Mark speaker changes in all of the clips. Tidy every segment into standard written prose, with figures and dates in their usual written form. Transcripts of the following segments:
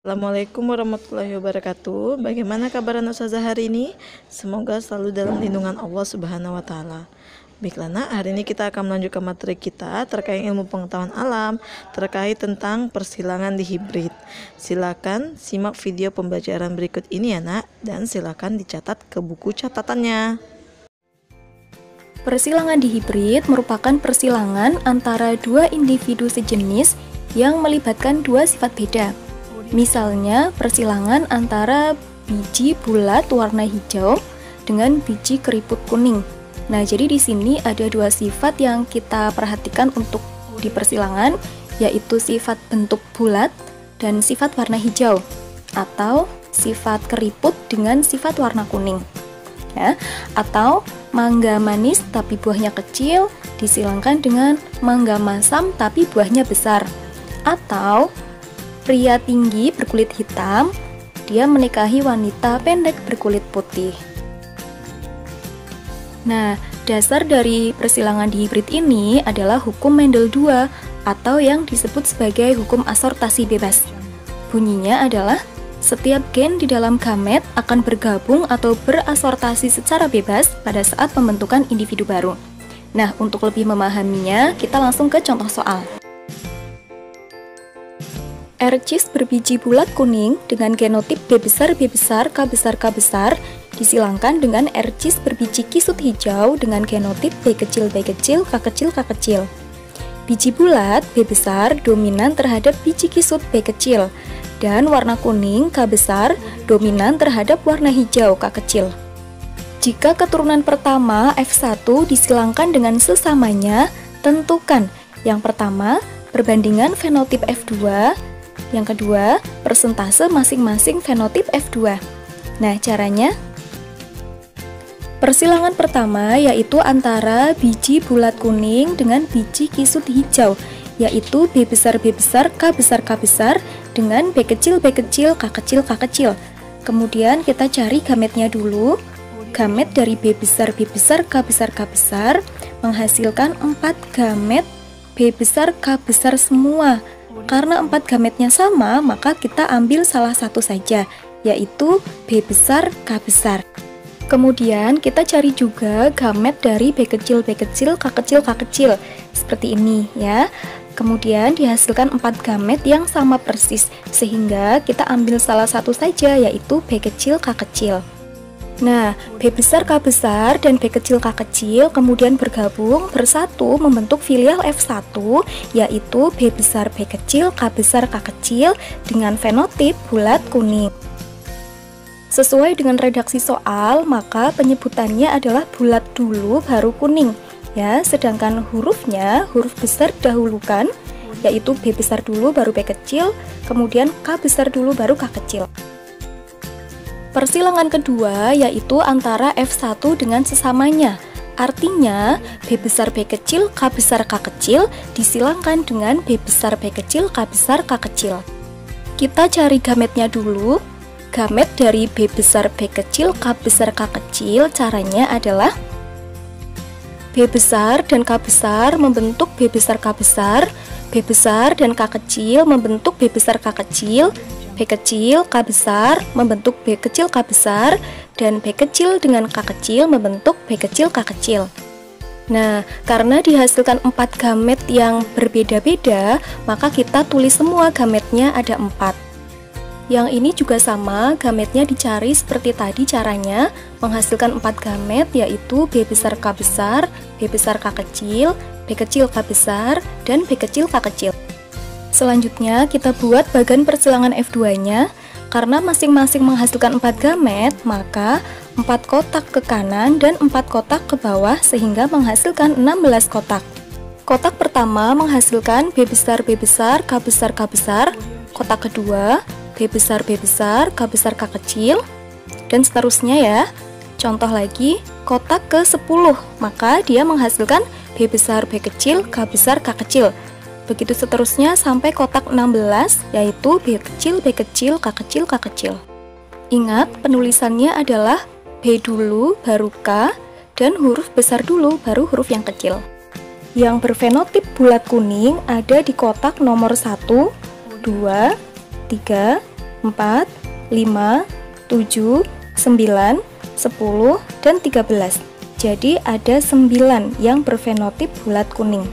Speaker 1: Assalamualaikum warahmatullahi wabarakatuh. Bagaimana kabar Ustazah hari ini? Semoga selalu dalam lindungan Allah Subhanahu wa taala. Baiklah Nak, hari ini kita akan melanjutkan materi kita terkait ilmu pengetahuan alam terkait tentang persilangan di hibrid. Silakan simak video pembelajaran berikut ini ya Nak, dan silakan dicatat ke buku catatannya.
Speaker 2: Persilangan di hibrid merupakan persilangan antara dua individu sejenis yang melibatkan dua sifat beda. Misalnya, persilangan antara biji bulat warna hijau dengan biji keriput kuning. Nah, jadi di sini ada dua sifat yang kita perhatikan untuk di persilangan, yaitu sifat bentuk bulat dan sifat warna hijau, atau sifat keriput dengan sifat warna kuning. Ya, atau mangga manis tapi buahnya kecil disilangkan dengan mangga masam tapi buahnya besar. Atau pria tinggi berkulit hitam, dia menikahi wanita pendek berkulit putih. Nah, dasar dari persilangan di hibrid ini adalah hukum Mendel II atau yang disebut sebagai hukum asortasi bebas. Bunyinya adalah setiap gen di dalam gamet akan bergabung atau berasortasi secara bebas pada saat pembentukan individu baru. Nah, untuk lebih memahaminya, kita langsung ke contoh soal. R-cis berbiji bulat kuning dengan genotip B besar, B besar, K besar, K besar disilangkan dengan R-cis berbiji kisut hijau dengan genotip B kecil, B kecil, K kecil, K kecil. Biji bulat B besar dominan terhadap biji kisut B kecil dan warna kuning K besar dominan terhadap warna hijau K kecil. Jika keturunan pertama F1 disilangkan dengan sesamanya, tentukan yang pertama perbandingan fenotip F2, yang kedua, persentase masing-masing fenotip F2. Nah, caranya persilangan pertama yaitu antara biji bulat kuning dengan biji kisut hijau, yaitu B besar, B besar, K besar, K besar dengan B kecil, B kecil, K kecil, K kecil. Kemudian kita cari gametnya dulu. Gamet dari B besar, B besar, K besar, K besar menghasilkan 4 gamet B besar, K besar semua. Karena 4 gametnya sama, maka kita ambil salah satu saja, yaitu B besar, K besar. Kemudian kita cari juga gamet dari B kecil, B kecil, K kecil, K kecil. Seperti ini ya. Kemudian dihasilkan 4 gamet yang sama persis, sehingga kita ambil salah satu saja, yaitu B kecil, K kecil. Nah, B besar, K besar, dan B kecil, K kecil kemudian bergabung bersatu membentuk filial F1, yaitu B besar, B kecil, K besar, K kecil dengan fenotip bulat kuning. Sesuai dengan redaksi soal, maka penyebutannya adalah bulat dulu baru kuning, ya. Sedangkan hurufnya, huruf besar dahulukan, yaitu B besar dulu baru B kecil, kemudian K besar dulu baru K kecil. Persilangan kedua yaitu antara F1 dengan sesamanya. Artinya, B besar B kecil, K besar K kecil disilangkan dengan B besar B kecil, K besar K kecil. Kita cari gametnya dulu. Gamet dari B besar B kecil, K besar K kecil caranya adalah B besar dan K besar membentuk B besar K besar, B besar dan K kecil membentuk B besar K kecil, B kecil, K besar membentuk B kecil, K besar, dan B kecil dengan K kecil membentuk B kecil, K kecil. Nah, karena dihasilkan 4 gamet yang berbeda-beda, maka kita tulis semua gametnya ada 4. Yang ini juga sama, gametnya dicari seperti tadi caranya, menghasilkan 4 gamet yaitu B besar K besar, B besar K kecil, B kecil K besar, dan B kecil K kecil. Selanjutnya kita buat bagan persilangan F2-nya. Karena masing-masing menghasilkan 4 gamet, maka 4 kotak ke kanan dan 4 kotak ke bawah sehingga menghasilkan 16 kotak. Kotak pertama menghasilkan B besar, B besar, K besar, K besar. Kotak kedua B besar, B besar, K besar, K kecil, dan seterusnya ya. Contoh lagi, kotak ke-10, maka dia menghasilkan B besar, B kecil, K besar, K kecil. Begitu seterusnya sampai kotak 16, yaitu B kecil, B kecil, K kecil, K kecil. Ingat, penulisannya adalah B dulu, baru K, dan huruf besar dulu, baru huruf yang kecil. Yang berfenotip bulat kuning ada di kotak nomor 1, 2, 3, 4, 5, 7, 9, 10, dan 13. Jadi ada 9 yang berfenotip bulat kuning.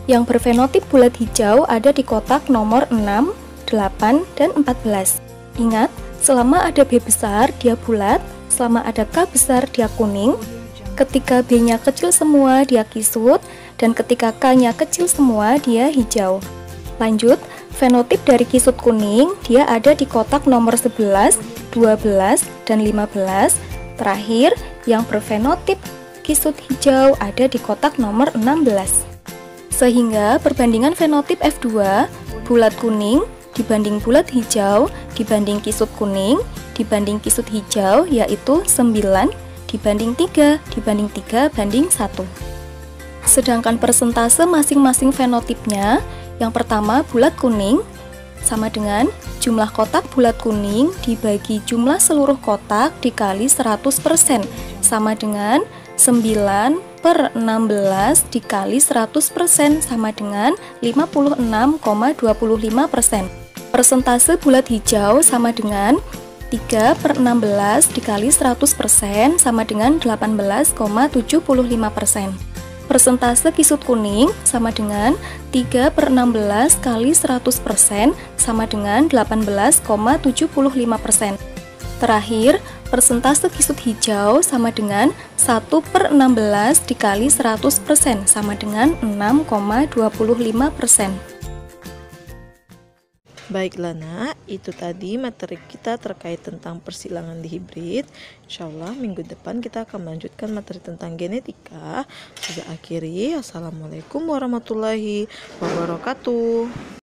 Speaker 2: Yang berfenotip bulat hijau ada di kotak nomor 6, 8, dan 14. Ingat, selama ada B besar dia bulat, selama ada K besar dia kuning, ketika B-nya kecil semua dia kisut, dan ketika K-nya kecil semua dia hijau. Lanjut, fenotip dari kisut kuning dia ada di kotak nomor 11, 12, dan 15. Terakhir, yang berfenotip kisut hijau ada di kotak nomor 16. Sehingga perbandingan fenotip F2 bulat kuning dibanding bulat hijau dibanding kisut kuning dibanding kisut hijau yaitu 9 dibanding 3 dibanding 3 banding 1. Sedangkan persentase masing-masing fenotipnya, yang pertama bulat kuning sama dengan jumlah kotak bulat kuning dibagi jumlah seluruh kotak dikali 100% sama dengan 9/16 dikali 100% sama dengan 56,25%. Persentase bulat hijau sama dengan 3/16 dikali 100% sama dengan 18,75%. Persentase kisut kuning sama dengan 3/16 kali 100% sama dengan 18,75%. Terakhir, persentase kisut hijau sama dengan 1/16 dikali 100% sama dengan 6,25%.
Speaker 1: Baiklah nak, itu tadi materi kita terkait tentang persilangan di hibrid. Insyaallah minggu depan kita akan melanjutkan materi tentang genetika. Sudah akhiri, assalamualaikum warahmatullahi wabarakatuh.